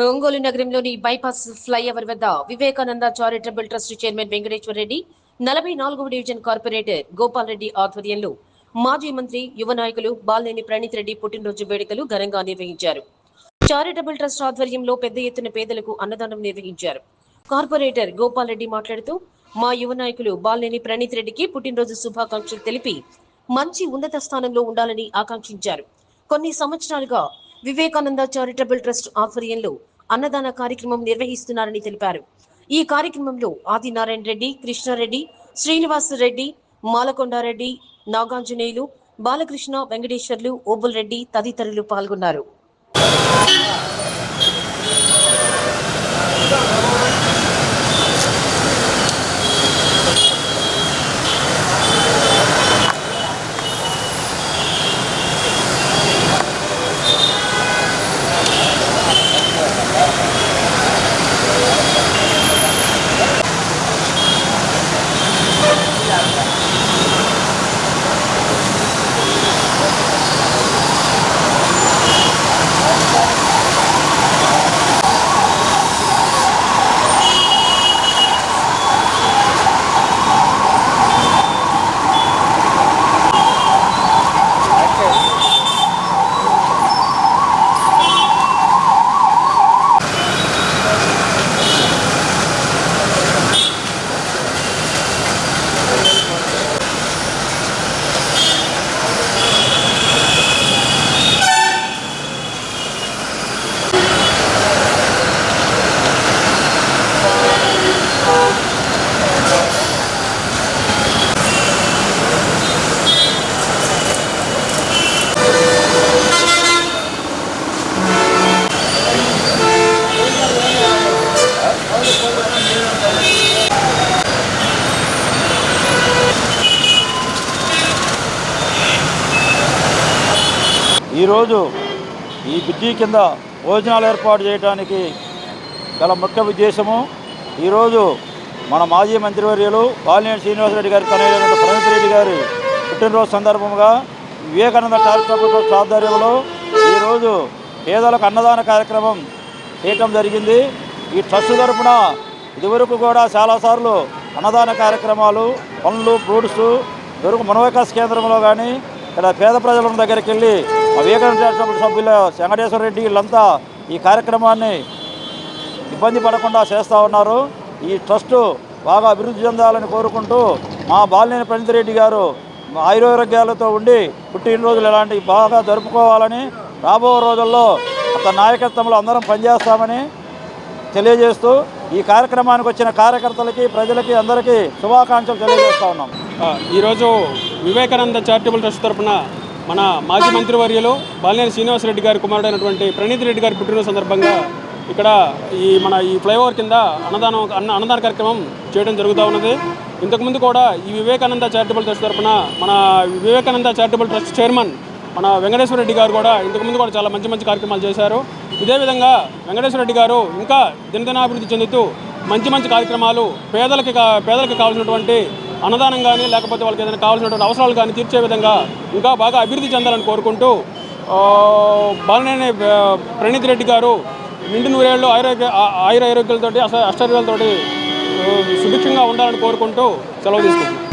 ఒంగోలు నగరంలోని bypass flyover వద్ద Vivekananda charitable trust chairman Venkateswara Reddy 44వ డివిజన్ కార్పొరేటర్ గోపాల్ రెడ్డి ఆధ్వర్యంలో మాజీ మంత్రి యువ నాయకులు బాలినేని ప్రణీత్ రెడ్డి పుట్టినరోజు వేడుకలు ఘనంగా నిర్వహించారు. చారిటబుల్ ట్రస్ట్ ఆధ్వర్యంలో పెద్ద ఎత్తున పేదలకు అన్నదానం నిర్వహించారు. కార్పొరేటర్ గోపాల్ రెడ్డి మాట్లాడుతూ మా యువ నాయకులు బాలినేని ప్రణీత్ రెడ్డికి పుట్టినరోజు శుభాకాంక్షలు తెలిపి మంచి ఉన్నత స్థానంలో ఉండాలని ఆకాంక్షించారు. కొన్ని సంవత్సరాలుగా వివేకానంద చారిటబుల్ ట్రస్ట్ ఆధ్వర్యంలో అన్నదాన కార్యక్రమం నిర్వహిస్తున్నారని తెలిపారు. ఈ కార్యక్రమంలో ఆదినారాయణ రెడ్డి, కృష్ణారెడ్డి, శ్రీనివాస్ రెడ్డి, మాలకొండారెడ్డి, నాగాంజనేయులు, బాలకృష్ణ, వెంకటేశ్వర్లు, ఓబుల్ రెడ్డి తదితరులు పాల్గొన్నారు. ఈరోజు ఈ బ్రిడ్జి కింద భోజనాలు ఏర్పాటు చేయడానికి గల ముఖ్య ఉద్దేశము, ఈరోజు మన మాజీ మంత్రివర్యులు బాలినేని శ్రీనివాసరెడ్డి గారి తనయుడైన ప్రణీత్ రెడ్డి గారి పుట్టినరోజు సందర్భంగా వివేకానంద చారిటబుల్ ట్రస్ట్ ఆధ్వర్యంలో ఈరోజు పేదలకు అన్నదాన కార్యక్రమం చేయటం జరిగింది. ఈ ట్రస్ట్ తరఫున ఇదివరకు కూడా చాలాసార్లు అన్నదాన కార్యక్రమాలు, పండ్లు, ఫ్రూట్స్ మనోవికాస్ కేంద్రంలో కానీ ఇక్కడ పేద ప్రజల దగ్గరికి వెళ్ళి వివేకానంద చారిటబుల్ సభ్యుల వెంకటేశ్వర రెడ్డి వీళ్ళంతా ఈ కార్యక్రమాన్ని ఇబ్బంది పడకుండా చేస్తూ ఉన్నారు. ఈ ట్రస్టు బాగా అభివృద్ధి చెందాలని కోరుకుంటూ మా బాలినేని ప్రణీత్ రెడ్డి గారు ఆయురారోగ్యాలతో ఉండి పుట్టినరోజులు ఇలాంటివి బాగా జరుపుకోవాలని, రాబో రోజుల్లో అతని నాయకత్వంలో అందరం పనిచేస్తామని తెలియజేస్తూ ఈ కార్యక్రమానికి వచ్చిన కార్యకర్తలకి, ప్రజలకి అందరికీ శుభాకాంక్షలు తెలియజేస్తూ ఉన్నాం. ఈరోజు వివేకానంద చారిటబుల్ ట్రస్ట్ తరఫున మన మాజీ మంత్రివర్యులు బాలినేని శ్రీనివాసరెడ్డి గారి కుమారుడైనటువంటి ప్రణీత్ రెడ్డి గారి పుట్టినరోజు సందర్భంగా ఇక్కడ ఈ ఫ్లైఓవర్ కింద అన్నదాన కార్యక్రమం చేయడం జరుగుతూ ఉన్నది. ఇంతకుముందు కూడా ఈ వివేకానంద చారిటబుల్ ట్రస్ట్ తరఫున మన వివేకానంద చారిటబుల్ ట్రస్ట్ చైర్మన్ మన వెంకటేశ్వర రెడ్డి గారు కూడా ఇంతకుముందు కూడా చాలా మంచి కార్యక్రమాలు చేశారు. ఇదే విధంగా వెంకటేశ్వర రెడ్డి గారు ఇంకా దినదినాభివృద్ధి చెందుతూ మంచి కార్యక్రమాలు పేదలకు కావాల్సినటువంటి అన్నదానం కానీ, లేకపోతే వాళ్ళకి ఏదైనా కావాల్సినటువంటి అవసరాలు కానీ తీర్చే విధంగా ఇంకా బాగా అభివృద్ధి చెందాలని కోరుకుంటూ బాలినేని ప్రణీత్ రెడ్డి గారు నిండు నూరేళ్ళు ఆయురారోగ్యాలతోటి అష్టారోగ్యాలతోటి సుభిక్షంగా ఉండాలని కోరుకుంటూ సెలవు తీసుకుంటున్నాం.